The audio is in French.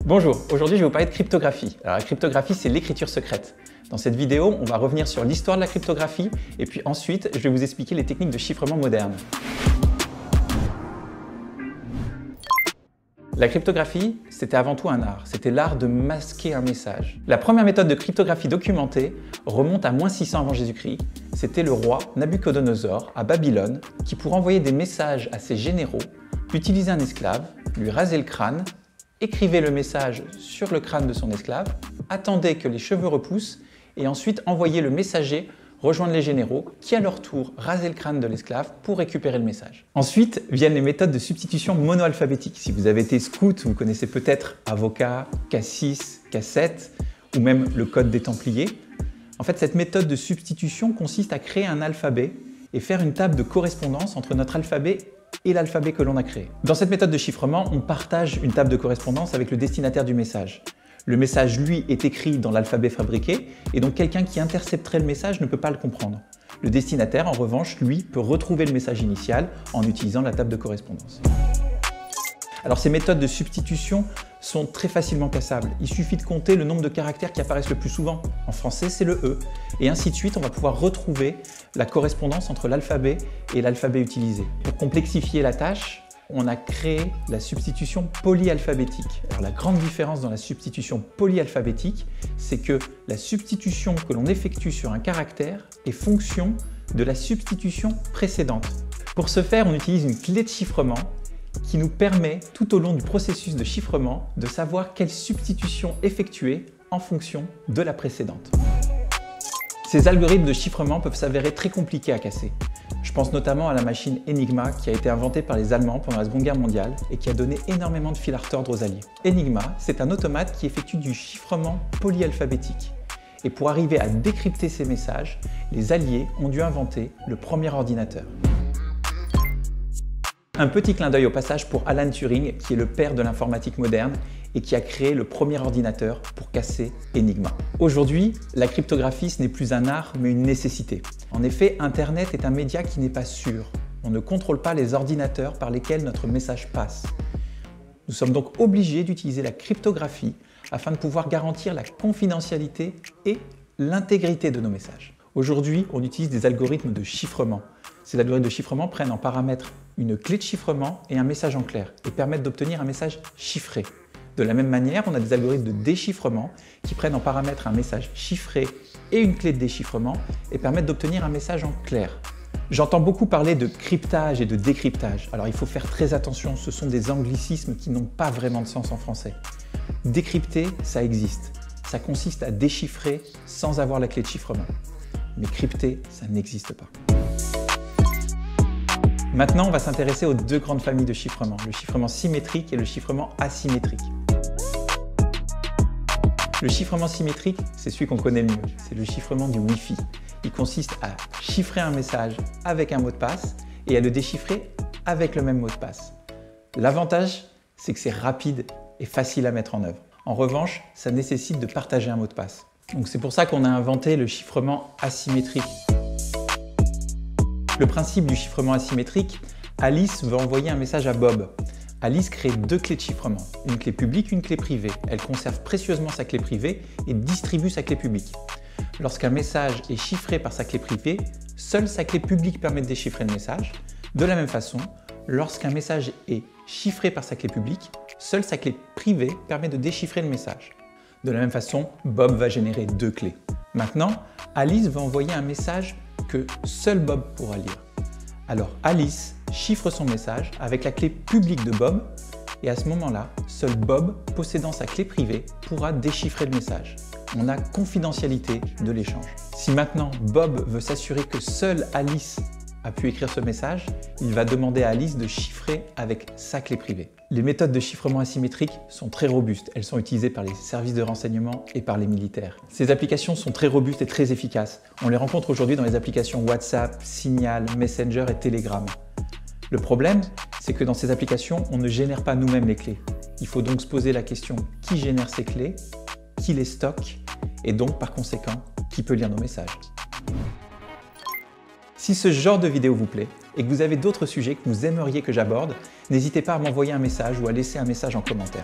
Bonjour, aujourd'hui je vais vous parler de cryptographie. Alors la cryptographie, c'est l'écriture secrète. Dans cette vidéo, on va revenir sur l'histoire de la cryptographie et puis ensuite, je vais vous expliquer les techniques de chiffrement modernes. La cryptographie, c'était avant tout un art. C'était l'art de masquer un message. La première méthode de cryptographie documentée remonte à -600 avant Jésus-Christ. C'était le roi Nabuchodonosor à Babylone qui, pour envoyer des messages à ses généraux, utilisait un esclave, lui rasait le crâne, écrivait le message sur le crâne de son esclave, attendait que les cheveux repoussent et ensuite envoyait le messager rejoindre les généraux qui à leur tour rasaient le crâne de l'esclave pour récupérer le message. Ensuite viennent les méthodes de substitution monoalphabétique. Si vous avez été scout, vous connaissez peut-être avocat, K6, K7 ou même le code des Templiers. En fait, cette méthode de substitution consiste à créer un alphabet et faire une table de correspondance entre notre alphabet et l'alphabet que l'on a créé. Dans cette méthode de chiffrement, on partage une table de correspondance avec le destinataire du message. Le message, lui, est écrit dans l'alphabet fabriqué et donc quelqu'un qui intercepterait le message ne peut pas le comprendre. Le destinataire, en revanche, lui, peut retrouver le message initial en utilisant la table de correspondance. Alors ces méthodes de substitution sont très facilement cassables. Il suffit de compter le nombre de caractères qui apparaissent le plus souvent. En français, c'est le E. Et ainsi de suite, on va pouvoir retrouver la correspondance entre l'alphabet et l'alphabet utilisé. Pour complexifier la tâche, on a créé la substitution polyalphabétique. Alors la grande différence dans la substitution polyalphabétique, c'est que la substitution que l'on effectue sur un caractère est fonction de la substitution précédente. Pour ce faire, on utilise une clé de chiffrement qui nous permet, tout au long du processus de chiffrement, de savoir quelle substitution effectuer en fonction de la précédente. Ces algorithmes de chiffrement peuvent s'avérer très compliqués à casser. Je pense notamment à la machine Enigma qui a été inventée par les Allemands pendant la Seconde Guerre mondiale et qui a donné énormément de fil à retordre aux Alliés. Enigma, c'est un automate qui effectue du chiffrement polyalphabétique. Et pour arriver à décrypter ces messages, les Alliés ont dû inventer le premier ordinateur. Un petit clin d'œil au passage pour Alan Turing, qui est le père de l'informatique moderne et qui a créé le premier ordinateur pour casser Enigma. Aujourd'hui, la cryptographie, ce n'est plus un art, mais une nécessité. En effet, Internet est un média qui n'est pas sûr. On ne contrôle pas les ordinateurs par lesquels notre message passe. Nous sommes donc obligés d'utiliser la cryptographie afin de pouvoir garantir la confidentialité et l'intégrité de nos messages. Aujourd'hui, on utilise des algorithmes de chiffrement. Ces algorithmes de chiffrement prennent en paramètre une clé de chiffrement et un message en clair et permettent d'obtenir un message chiffré. De la même manière, on a des algorithmes de déchiffrement qui prennent en paramètre un message chiffré et une clé de déchiffrement et permettent d'obtenir un message en clair. J'entends beaucoup parler de cryptage et de décryptage. Alors il faut faire très attention, ce sont des anglicismes qui n'ont pas vraiment de sens en français. Décrypter, ça existe. Ça consiste à déchiffrer sans avoir la clé de chiffrement. Mais crypter, ça n'existe pas. Maintenant, on va s'intéresser aux deux grandes familles de chiffrement, le chiffrement symétrique et le chiffrement asymétrique. Le chiffrement symétrique, c'est celui qu'on connaît le mieux, c'est le chiffrement du Wi-Fi. Il consiste à chiffrer un message avec un mot de passe et à le déchiffrer avec le même mot de passe. L'avantage, c'est que c'est rapide et facile à mettre en œuvre. En revanche, ça nécessite de partager un mot de passe. Donc c'est pour ça qu'on a inventé le chiffrement asymétrique. Le principe du chiffrement asymétrique, Alice veut envoyer un message à Bob. Alice crée deux clés de chiffrement, une clé publique et une clé privée. Elle conserve précieusement sa clé privée et distribue sa clé publique. Lorsqu'un message est chiffré par sa clé privée, seule sa clé publique permet de déchiffrer le message. De la même façon, lorsqu'un message est chiffré par sa clé publique, seule sa clé privée permet de déchiffrer le message. De la même façon, Bob va générer deux clés. Maintenant, Alice va envoyer un message que seul Bob pourra lire. Alors Alice chiffre son message avec la clé publique de Bob et à ce moment-là, seul Bob, possédant sa clé privée, pourra déchiffrer le message. On a confidentialité de l'échange. Si maintenant Bob veut s'assurer que seule Alice a pu écrire ce message, il va demander à Alice de chiffrer avec sa clé privée. Les méthodes de chiffrement asymétrique sont très robustes. Elles sont utilisées par les services de renseignement et par les militaires. Ces applications sont très robustes et très efficaces. On les rencontre aujourd'hui dans les applications WhatsApp, Signal, Messenger et Telegram. Le problème, c'est que dans ces applications, on ne génère pas nous-mêmes les clés. Il faut donc se poser la question qui génère ces clés, qui les stocke et donc par conséquent, qui peut lire nos messages. Si ce genre de vidéo vous plaît et que vous avez d'autres sujets que vous aimeriez que j'aborde, n'hésitez pas à m'envoyer un message ou à laisser un message en commentaire.